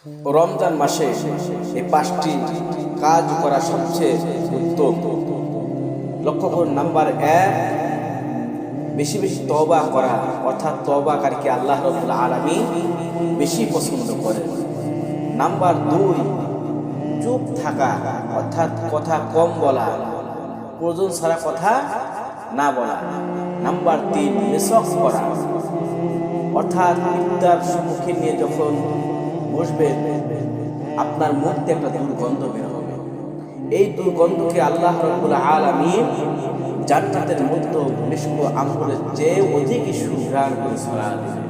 রমজান মাসে এই 5টি কাজ করা সবচেয়ে উত্তম। লক্ষ্য করুন, নাম্বার 1, বেশি বেশি তওবা করা, অর্থাৎ তওবাকারীকে আল্লাহ রাব্বুল আলামিন বেশি পছন্দ করেন। নাম্বার 2, চুপ থাকা, অর্থাৎ কথা কম বলা, প্রয়োজন ছাড়া কথা না বলা। নাম্বার 3, মেসওয়াক করা, অর্থাৎ ইফতার সম্মুখীন নিয়ে যখন বসবেন আপনার মুখ থেকে একটা দুর্গন্ধ বের হবে। এই দুর্গন্ধকে আল্লাহ রাব্বুল আলামিন জান্নাতের মধ্যে মিশক আম্বরের চেয়ে অধিক সুঘ্রাণ করে ছড়িয়ে দেবেন।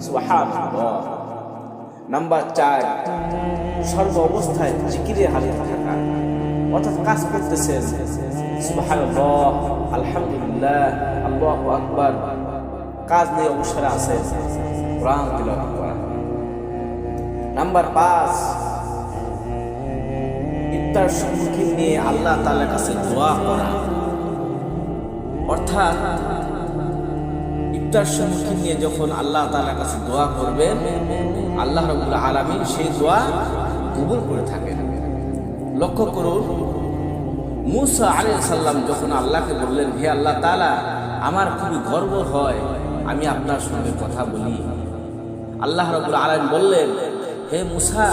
সুবহানাল্লাহ। নাম্বার 4, সর্ব অবস্থায় জিকিরে হাজির থাকা, অর্থাৎ কাজ করতেছেন সুবহানাল্লাহ, আলহামদুলিল্লাহ, আল্লাহু আকবার, কাজ নিয়ে অবসরে আছে, কোরআন তিলাওয়াত করা। নাম্বার 5, ইফতার সম্মুখীন নিয়ে আল্লাহ তাআলার কাছে দোয়া করা, অর্থাৎ ইফতার সম্মুখীন নিয়ে যখন আল্লাহ তাআলার কাছে দোয়া করবেন, আল্লাহ রাব্বুল আলামিন সেই দোয়া কবুল করে থাকেন। লক্ষ্য করুন, মূসা আলাইহিস সালাম যখন আল্লাহকে বললেন, হে আল্লাহ তাআলা, আমার খুবই গর্ব হয় আমি আপনার সঙ্গে কথা বলি। আল্লাহ রাব্বুল আলামিন বললেন, হে মূসা,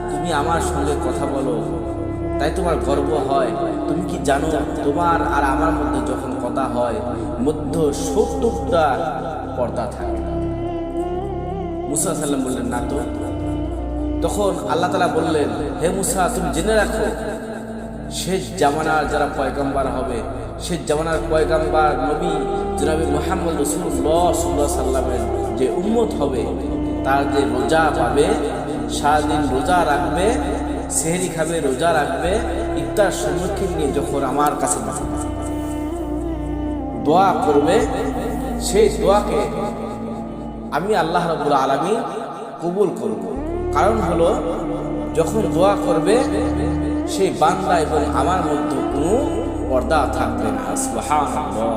তুমি আমার সঙ্গে কথা বলো, তাই তোমার গর্ব হয়। তুমি কি জানো, তোমার আর আমার মধ্যে যখন কথা হয় মধ্যে 70টা পর্দা থাকে। মূসা সাল্লাম বললেন, না তো। তখন আল্লাহ তাআলা বললেন, হে মূসা, তুমি জেনে রাখো, শেষ জামানার যারা পয়গম্বর হবে, শেষ জামানার পয়গম্বর নবী জনাবে মুহাম্মদ রাসূলুল্লাহ সাল্লাল্লাহু আলাইহি সাল্লামের যে উম্মত হবে, তার যে রোজা পাবে, সারাদিন রোজা রাখবে, সেহরি খাবে, রোজা রাখবে, ইফতার সম্মুখীন নিয়ে যখন আমার কাছে দোয়া করবে, সেই দোয়াকে আমি আল্লাহ রাব্বুল আলামিন কবুল করব। কারণ হলো, যখন দোয়া করবে সেই বান্দা এবং আমার মধ্যে কোনো পর্দা থাকবে না। সুবহানাল্লাহ।